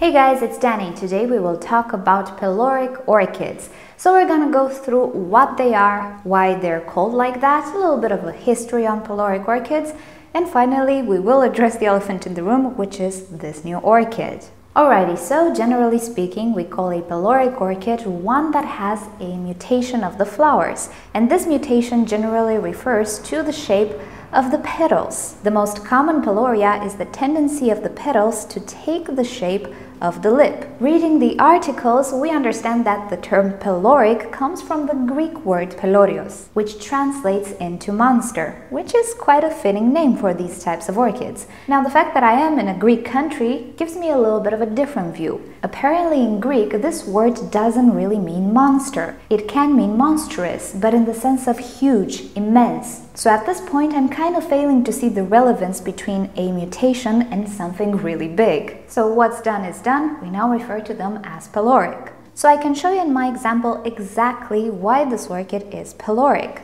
Hey guys, it's Danny. Today we will talk about Peloric orchids. So we're gonna go through what they are, why they're called like that, a little bit of a history on Peloric orchids, and finally we will address the elephant in the room, which is this new orchid. Alrighty, so generally speaking, we call a Peloric orchid one that has a mutation of the flowers, and this mutation generally refers to the shape of the petals. The most common peloria is the tendency of the petals to take the shape of the lip. Reading the articles, we understand that the term peloric comes from the Greek word pelorios, which translates into monster, which is quite a fitting name for these types of orchids. Now, the fact that I am in a Greek country gives me a little bit of a different view. Apparently in Greek, this word doesn't really mean monster. It can mean monstrous, but in the sense of huge, immense. So at this point, I'm kind of failing to see the relevance between a mutation and something really big. So what's done is done. We now refer to them as peloric. So I can show you in my example exactly why this orchid is peloric.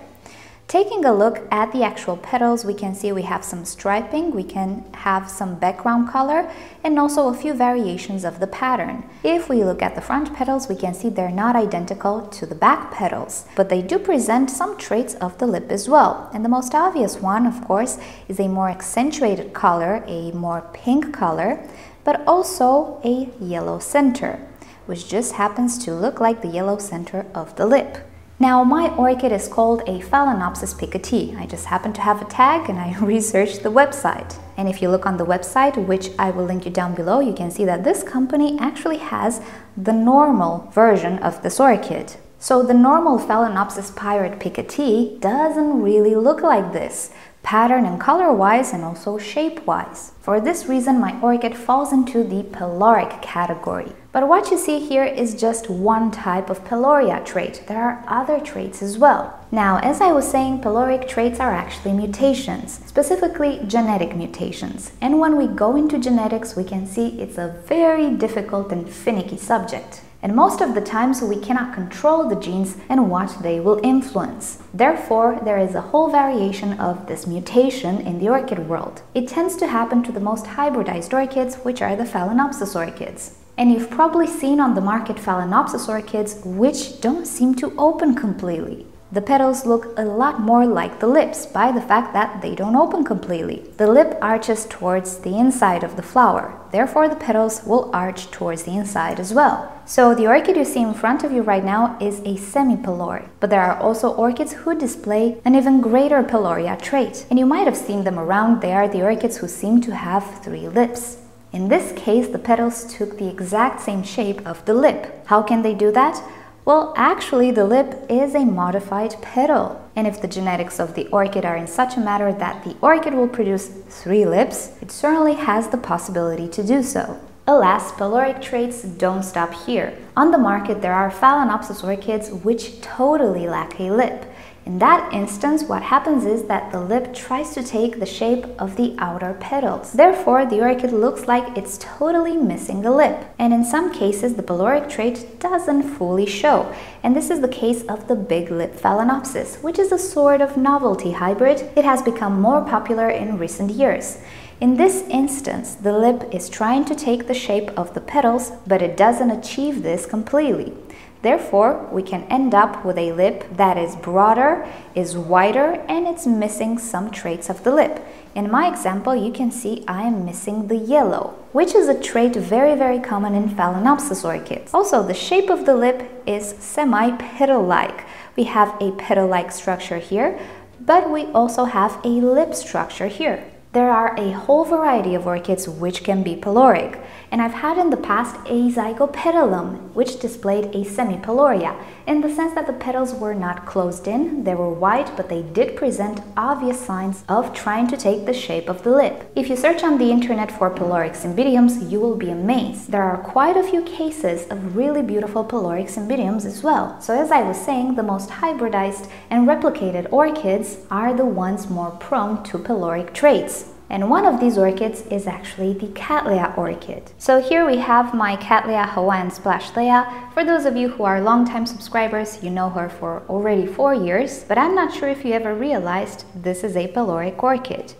Taking a look at the actual petals, we can see we have some striping, we can have some background color, and also a few variations of the pattern. If we look at the front petals, we can see they're not identical to the back petals, but they do present some traits of the lip as well. And the most obvious one, of course, is a more accentuated color, a more pink color, but also a yellow center, which just happens to look like the yellow center of the lip. Now, my orchid is called a Phalaenopsis picotee. I just happen to have a tag and I researched the website. And if you look on the website, which I will link you down below, you can see that this company actually has the normal version of this orchid. So the normal Phalaenopsis pirate picotee doesn't really look like this, pattern and color-wise and also shape-wise. For this reason, my orchid falls into the peloric category. But what you see here is just one type of peloria trait. There are other traits as well. Now, as I was saying, peloric traits are actually mutations, specifically genetic mutations. And when we go into genetics, we can see it's a very difficult and finicky subject. And most of the times we cannot control the genes and what they will influence. Therefore, there is a whole variation of this mutation in the orchid world. It tends to happen to the most hybridized orchids, which are the Phalaenopsis orchids. And you've probably seen on the market Phalaenopsis orchids which don't seem to open completely. The petals look a lot more like the lips by the fact that they don't open completely. The lip arches towards the inside of the flower. Therefore, the petals will arch towards the inside as well. So the orchid you see in front of you right now is a semi-peloric. But there are also orchids who display an even greater peloria trait. And you might have seen them around. They are the orchids who seem to have 3 lips. In this case, the petals took the exact same shape of the lip. How can they do that? Well, actually, the lip is a modified petal. And if the genetics of the orchid are in such a manner that the orchid will produce 3 lips, it certainly has the possibility to do so. Alas, peloric traits don't stop here. On the market, there are Phalaenopsis orchids which totally lack a lip. In that instance, what happens is that the lip tries to take the shape of the outer petals. Therefore, the orchid looks like it's totally missing a lip. And in some cases, the peloric trait doesn't fully show. And this is the case of the big lip Phalaenopsis, which is a sort of novelty hybrid. It has become more popular in recent years. In this instance, the lip is trying to take the shape of the petals, but it doesn't achieve this completely. Therefore, we can end up with a lip that is broader, is wider, and it's missing some traits of the lip. In my example, you can see I am missing the yellow, which is a trait very common in Phalaenopsis orchids. Also, the shape of the lip is semi-petal-like. We have a petal-like structure here, but we also have a lip structure here. There are a whole variety of orchids which can be peloric, and I've had in the past a zygopetalum which displayed a semi-peloria in the sense that the petals were not closed in, they were white, but they did present obvious signs of trying to take the shape of the lip. If you search on the internet for peloric cymbidiums, you will be amazed. There are quite a few cases of really beautiful peloric cymbidiums as well. So as I was saying, the most hybridized and replicated orchids are the ones more prone to peloric traits. And one of these orchids is actually the Cattleya orchid. So here we have my Cattleya Hawaiian Splash Leia. For those of you who are longtime subscribers, you know her for already 4 years, but I'm not sure if you ever realized this is a peloric orchid.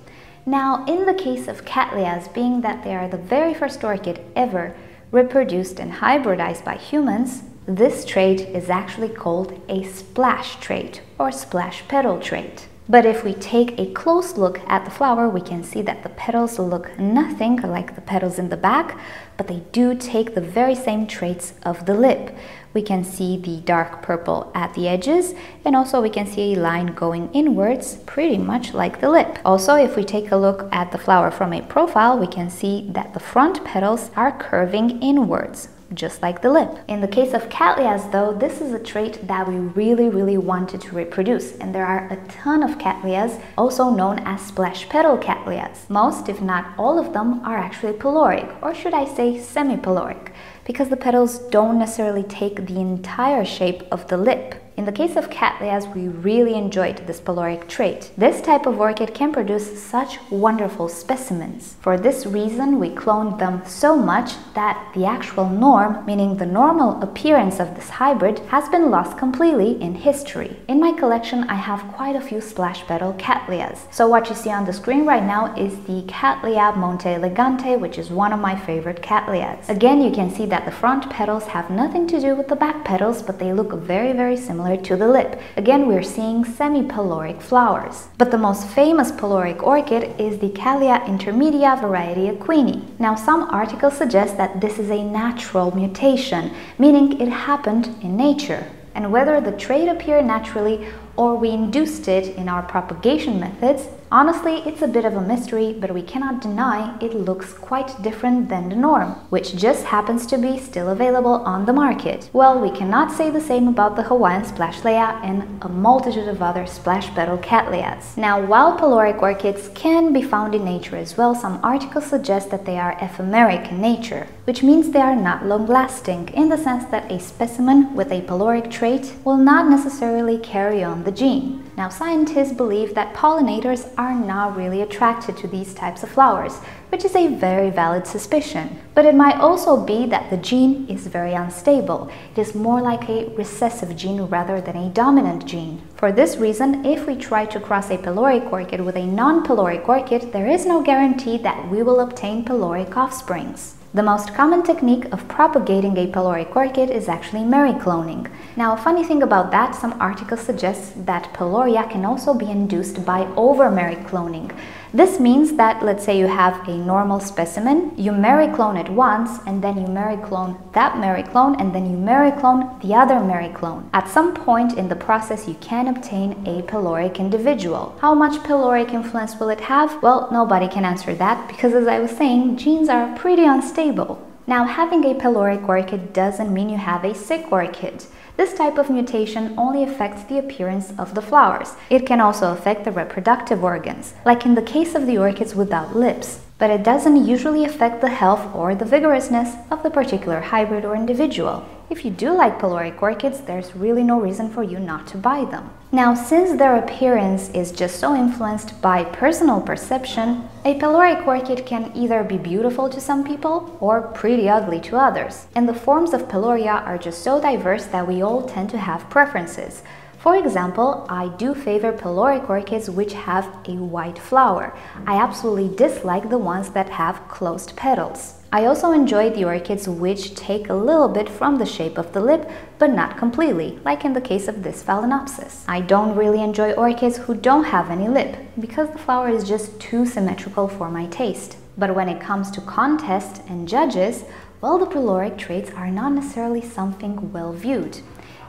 Now, in the case of Cattleyas, being that they are the very first orchid ever reproduced and hybridized by humans, this trait is actually called a splash trait or splash petal trait. But if we take a close look at the flower, we can see that the petals look nothing like the petals in the back, but they do take the very same traits of the lip. We can see the dark purple at the edges, and also we can see a line going inwards, pretty much like the lip. Also, if we take a look at the flower from a profile, we can see that the front petals are curving inwards, just like the lip. In the case of Cattleyas though, this is a trait that we really wanted to reproduce, and there are a ton of Cattleyas, also known as splash petal Cattleyas. Most, if not all of them, are actually peloric, or should I say semi-peloric, because the petals don't necessarily take the entire shape of the lip. In the case of Cattleyas, we really enjoyed this peloric trait. This type of orchid can produce such wonderful specimens. For this reason, we cloned them so much that the actual norm, meaning the normal appearance of this hybrid, has been lost completely in history. In my collection, I have quite a few splash petal Cattleyas. So what you see on the screen right now is the Cattleya Monte Elegante, which is one of my favorite Cattleyas. Again, you can see that the front petals have nothing to do with the back petals, but they look very similar to the lip. Again, we're seeing semi-peloric flowers. But the most famous peloric orchid is the Callia intermedia variety Aquini. Now, some articles suggest that this is a natural mutation, meaning it happened in nature. And whether the trait appeared naturally or we induced it in our propagation methods, honestly, it's a bit of a mystery, but we cannot deny it looks quite different than the norm, which just happens to be still available on the market. Well, we cannot say the same about the Hawaiian Splashlea and a multitude of other splash petal Cattleyas. Now, while peloric orchids can be found in nature as well, some articles suggest that they are ephemeric in nature, which means they are not long-lasting, in the sense that a specimen with a peloric trait will not necessarily carry on the gene. Now, scientists believe that pollinators are not really attracted to these types of flowers, which is a very valid suspicion. But it might also be that the gene is very unstable. It is more like a recessive gene rather than a dominant gene. For this reason, if we try to cross a peloric orchid with a non-peloric orchid, there is no guarantee that we will obtain peloric offsprings. The most common technique of propagating a peloric orchid is actually mericloning. Now, a funny thing about that, some articles suggest that peloria can also be induced by over-mericloning. This means that, let's say you have a normal specimen, you mericlone it once, and then you mericlone that mericlone, and then you mericlone the other mericlone. At some point in the process, you can obtain a peloric individual. How much peloric influence will it have? Well, nobody can answer that, because as I was saying, genes are pretty unstable. Now, having a peloric orchid doesn't mean you have a sick orchid. This type of mutation only affects the appearance of the flowers. It can also affect the reproductive organs, like in the case of the orchids without lips, but it doesn't usually affect the health or the vigorousness of the particular hybrid or individual. If you do like peloric orchids, there's really no reason for you not to buy them. Now, since their appearance is just so influenced by personal perception, a peloric orchid can either be beautiful to some people or pretty ugly to others. And the forms of peloria are just so diverse that we all tend to have preferences. For example, I do favor peloric orchids which have a white flower. I absolutely dislike the ones that have closed petals. I also enjoy the orchids which take a little bit from the shape of the lip, but not completely, like in the case of this Phalaenopsis. I don't really enjoy orchids who don't have any lip, because the flower is just too symmetrical for my taste. But when it comes to contests and judges, well, the peloric traits are not necessarily something well viewed.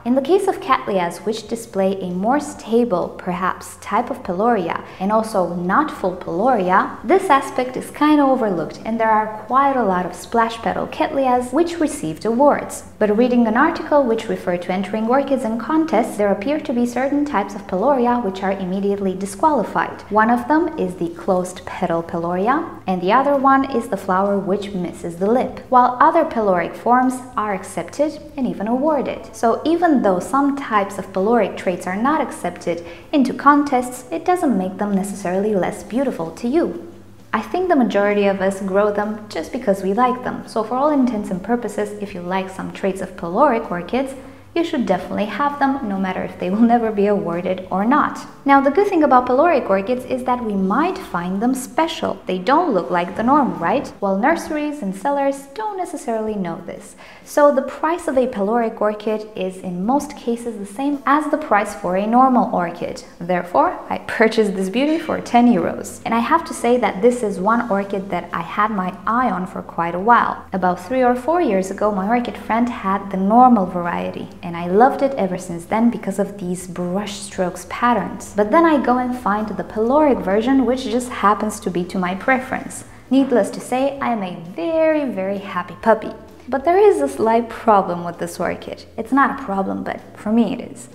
In the case of Cattleyas, which display a more stable, perhaps, type of peloria, and also not full peloria, this aspect is kind of overlooked, and there are quite a lot of splash petal Cattleyas which received awards. But reading an article which referred to entering orchids in contests, there appear to be certain types of peloria which are immediately disqualified. One of them is the closed petal peloria, and the other one is the flower which misses the lip, while other peloric forms are accepted and even awarded. So even though some types of peloric traits are not accepted into contests, it doesn't make them necessarily less beautiful to you. I think the majority of us grow them just because we like them, so for all intents and purposes, if you like some traits of peloric orchids, you should definitely have them, no matter if they will never be awarded or not. Now, the good thing about Peloric orchids is that we might find them special. They don't look like the norm, right? Well, nurseries and sellers don't necessarily know this. So the price of a Peloric orchid is in most cases the same as the price for a normal orchid. Therefore, I purchased this beauty for 10 euros. And I have to say that this is one orchid that I had my eye on for quite a while. About 3 or 4 years ago, my orchid friend had the normal variety, and I loved it ever since then because of these brush strokes patterns. But then I go and find the Peloric version, which just happens to be to my preference. Needless to say, I am a very happy puppy. But there is a slight problem with this orchid. It's not a problem, but for me it is.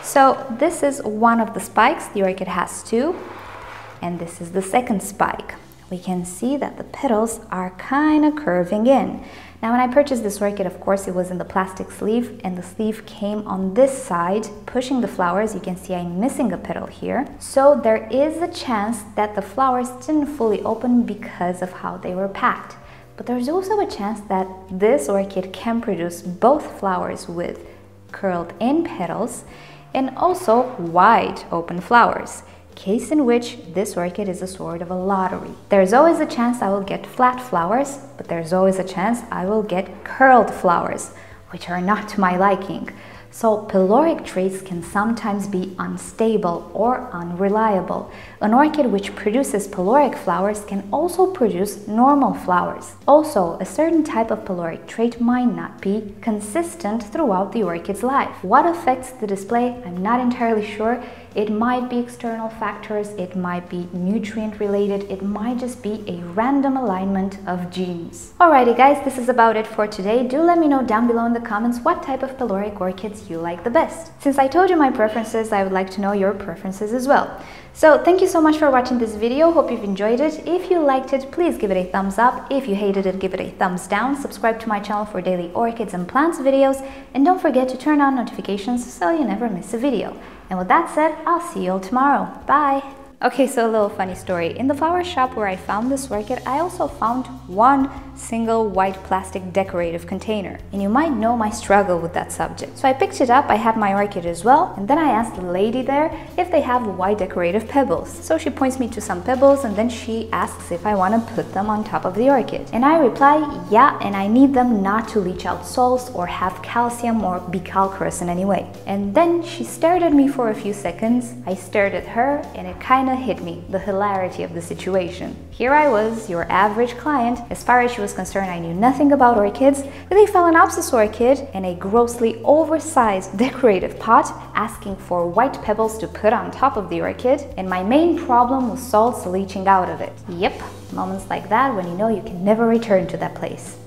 So this is one of the spikes. The orchid has 2, and this is the second spike. We can see that the petals are kind of curving in. Now, when I purchased this orchid, of course, it was in the plastic sleeve, and the sleeve came on this side, pushing the flowers. You can see I'm missing a petal here. So there is a chance that the flowers didn't fully open because of how they were packed. But there's also a chance that this orchid can produce both flowers with curled in petals and also wide open flowers. Case in which this orchid is a sort of a lottery. There's always a chance I will get flat flowers, but there's always a chance I will get curled flowers, which are not to my liking. So Peloric traits can sometimes be unstable or unreliable. An orchid which produces Peloric flowers can also produce normal flowers. Also, a certain type of Peloric trait might not be consistent throughout the orchid's life. What affects the display? I'm not entirely sure. It might be external factors, it might be nutrient related, it might just be a random alignment of genes. Alrighty guys, this is about it for today. Do let me know down below in the comments what type of Peloric orchids you like the best. Since I told you my preferences, I would like to know your preferences as well. So thank you so much for watching this video. Hope you've enjoyed it. If you liked it, please give it a thumbs up. If you hated it, give it a thumbs down. Subscribe to my channel for daily orchids and plants videos. And don't forget to turn on notifications so you never miss a video. And with that said, I'll see you all tomorrow. Bye! Okay, so a little funny story. In the flower shop where I found this orchid, I also found one single white plastic decorative container. And you might know my struggle with that subject. So I picked it up, I had my orchid as well, and then I asked the lady there if they have white decorative pebbles. So she points me to some pebbles and then she asks if I want to put them on top of the orchid. And I reply, yeah, and I need them not to leach out salts or have calcium or be calcareous in any way. And then she stared at me for a few seconds. I stared at her and it kind of hit me, the hilarity of the situation. Here I was, your average client. As far as she was concerned, I knew nothing about orchids, with a Phalaenopsis orchid and a grossly oversized decorative pot, asking for white pebbles to put on top of the orchid, and my main problem was salts leaching out of it. Yep, moments like that when you know you can never return to that place.